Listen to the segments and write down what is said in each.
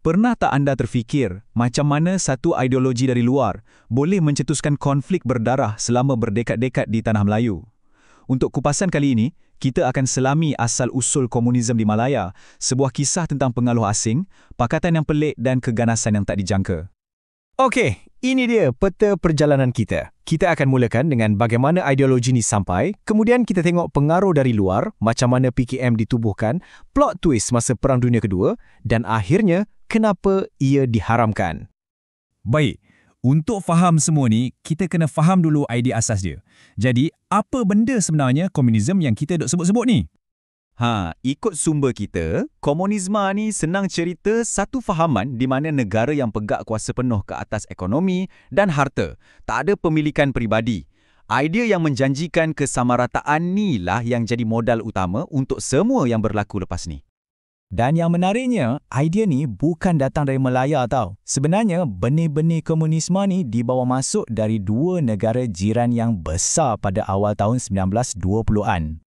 Pernah tak anda terfikir macam mana satu ideologi dari luar boleh mencetuskan konflik berdarah selama berdekad-dekad di tanah Melayu? Untuk kupasan kali ini, kita akan selami asal-usul komunisme di Malaya, sebuah kisah tentang pengaruh asing, pakatan yang pelik dan keganasan yang tak dijangka. Okey, ini dia peta perjalanan kita. Kita akan mulakan dengan bagaimana ideologi ni sampai, kemudian kita tengok pengaruh dari luar, macam mana PKM ditubuhkan, plot twist masa Perang Dunia Kedua, dan akhirnya kenapa ia diharamkan. Baik, untuk faham semua ni, kita kena faham dulu idea asas dia. Jadi, apa benda sebenarnya komunisme yang kita duk sebut-sebut ni? Ikut sumber kita, komunisme ni senang cerita satu fahaman di mana negara yang pegak kuasa penuh ke atas ekonomi dan harta, tak ada pemilikan peribadi. Idea yang menjanjikan kesamarataan ni lah yang jadi modal utama untuk semua yang berlaku lepas ni. Dan yang menariknya, idea ni bukan datang dari Malaya tau. Sebenarnya, benih-benih komunisme ni dibawa masuk dari dua negara jiran yang besar pada awal tahun 1920-an.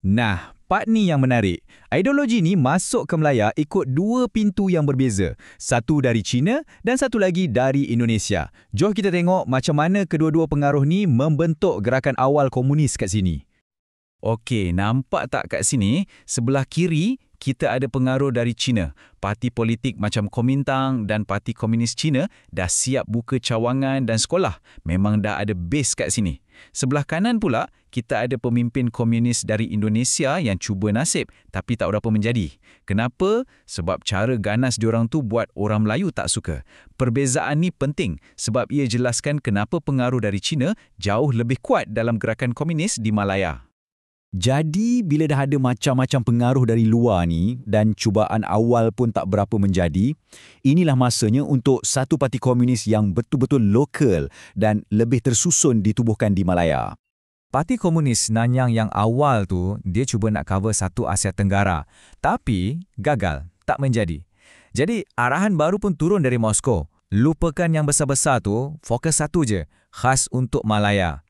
Nah, part ni yang menarik. Ideologi ni masuk ke Malaya ikut dua pintu yang berbeza. Satu dari China dan satu lagi dari Indonesia. Jom kita tengok macam mana kedua-dua pengaruh ni membentuk gerakan awal komunis kat sini. Okey, nampak tak kat sini? Sebelah kiri, kita ada pengaruh dari China. Parti politik macam Kuomintang dan Parti Komunis China dah siap buka cawangan dan sekolah. Memang dah ada base kat sini. Sebelah kanan pula, kita ada pemimpin komunis dari Indonesia yang cuba nasib tapi tak berapa menjadi. Kenapa? Sebab cara ganas diorang tu buat orang Melayu tak suka. Perbezaan ni penting sebab ia jelaskan kenapa pengaruh dari China jauh lebih kuat dalam gerakan komunis di Malaya. Jadi, bila dah ada macam-macam pengaruh dari luar ni dan cubaan awal pun tak berapa menjadi, inilah masanya untuk satu parti komunis yang betul-betul lokal dan lebih tersusun ditubuhkan di Malaya. Parti Komunis Nanyang yang awal tu, dia cuba nak cover satu Asia Tenggara. Tapi, gagal. Tak menjadi. Jadi, arahan baru pun turun dari Moskow. Lupakan yang besar-besar tu, fokus satu je, khas untuk Malaya.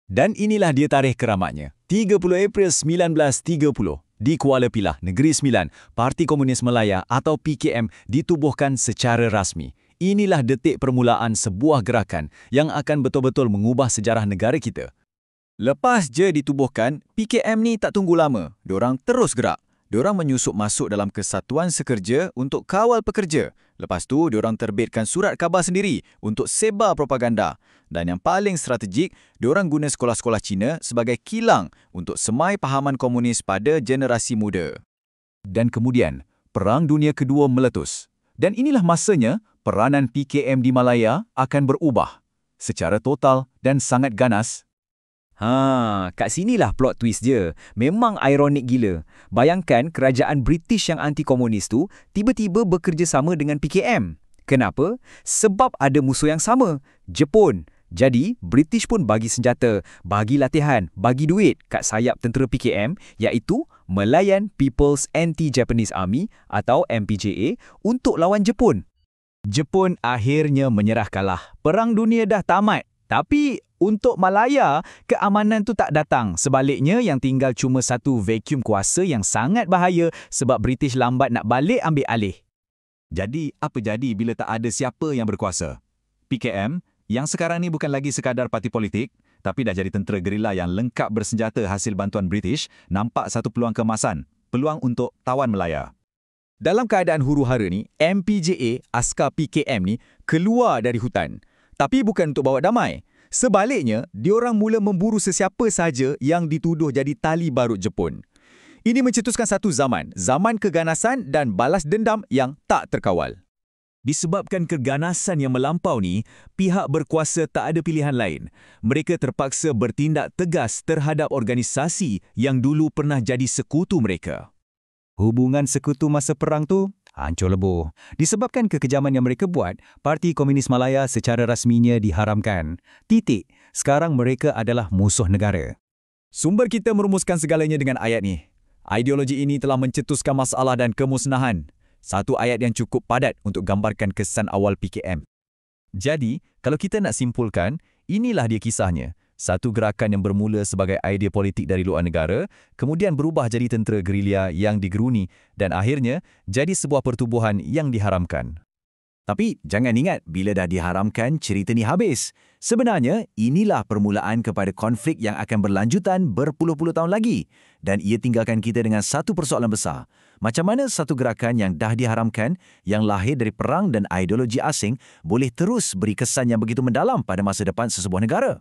Dan inilah dia tarikh keramatnya. 30 April 1930, di Kuala Pilah, Negeri Sembilan, Parti Komunis Malaya atau PKM ditubuhkan secara rasmi. Inilah detik permulaan sebuah gerakan yang akan betul-betul mengubah sejarah negara kita. Lepas je ditubuhkan, PKM ni tak tunggu lama. Diorang terus gerak. Diorang menyusup masuk dalam Kesatuan Sekerja untuk kawal pekerja. Lepas tu, diorang terbitkan surat khabar sendiri untuk sebar propaganda. Dan yang paling strategik, diorang guna sekolah-sekolah Cina sebagai kilang untuk semai pahaman komunis pada generasi muda. Dan kemudian, Perang Dunia Kedua meletus. Dan inilah masanya peranan PKM di Malaya akan berubah. Secara total dan sangat ganas. Kat sinilah plot twist dia. Memang ironik gila. Bayangkan kerajaan British yang anti-komunis tu tiba-tiba bekerjasama dengan PKM. Kenapa? Sebab ada musuh yang sama, Jepun. Jadi, British pun bagi senjata, bagi latihan, bagi duit kat sayap tentera PKM iaitu Malayan People's Anti-Japanese Army atau MPJA untuk lawan Jepun. Jepun akhirnya menyerah kalah. Perang dunia dah tamat. Tapi untuk Malaya, keamanan tu tak datang. Sebaliknya, yang tinggal cuma satu vacuum kuasa yang sangat bahaya sebab British lambat nak balik ambil alih. Jadi, apa jadi bila tak ada siapa yang berkuasa? PKM, yang sekarang ni bukan lagi sekadar parti politik, tapi dah jadi tentera gerila yang lengkap bersenjata hasil bantuan British, nampak satu peluang keemasan, peluang untuk tawan Malaya. Dalam keadaan huru-hara ni, MPJA, askar PKM ni, keluar dari hutan. Tapi bukan untuk bawa damai. Sebaliknya, diorang mula memburu sesiapa sahaja yang dituduh jadi tali barut Jepun. Ini mencetuskan satu zaman keganasan dan balas dendam yang tak terkawal. Disebabkan keganasan yang melampau ni, pihak berkuasa tak ada pilihan lain. Mereka terpaksa bertindak tegas terhadap organisasi yang dulu pernah jadi sekutu mereka. Hubungan sekutu masa perang tu hancur lebur. Disebabkan kekejaman yang mereka buat, Parti Komunis Malaya secara rasminya diharamkan. Titik. Sekarang mereka adalah musuh negara. Sumber kita merumuskan segalanya dengan ayat ni. Ideologi ini telah mencetuskan masalah dan kemusnahan. Satu ayat yang cukup padat untuk gambarkan kesan awal PKM. Jadi, kalau kita nak simpulkan, inilah dia kisahnya. Satu gerakan yang bermula sebagai idea politik dari luar negara, kemudian berubah jadi tentera gerilya yang digeruni dan akhirnya jadi sebuah pertubuhan yang diharamkan. Tapi jangan ingat bila dah diharamkan cerita ni habis. Sebenarnya inilah permulaan kepada konflik yang akan berlanjutan berpuluh-puluh tahun lagi dan ia tinggalkan kita dengan satu persoalan besar. Macam mana satu gerakan yang dah diharamkan yang lahir dari perang dan ideologi asing boleh terus beri kesan yang begitu mendalam pada masa depan sesebuah negara?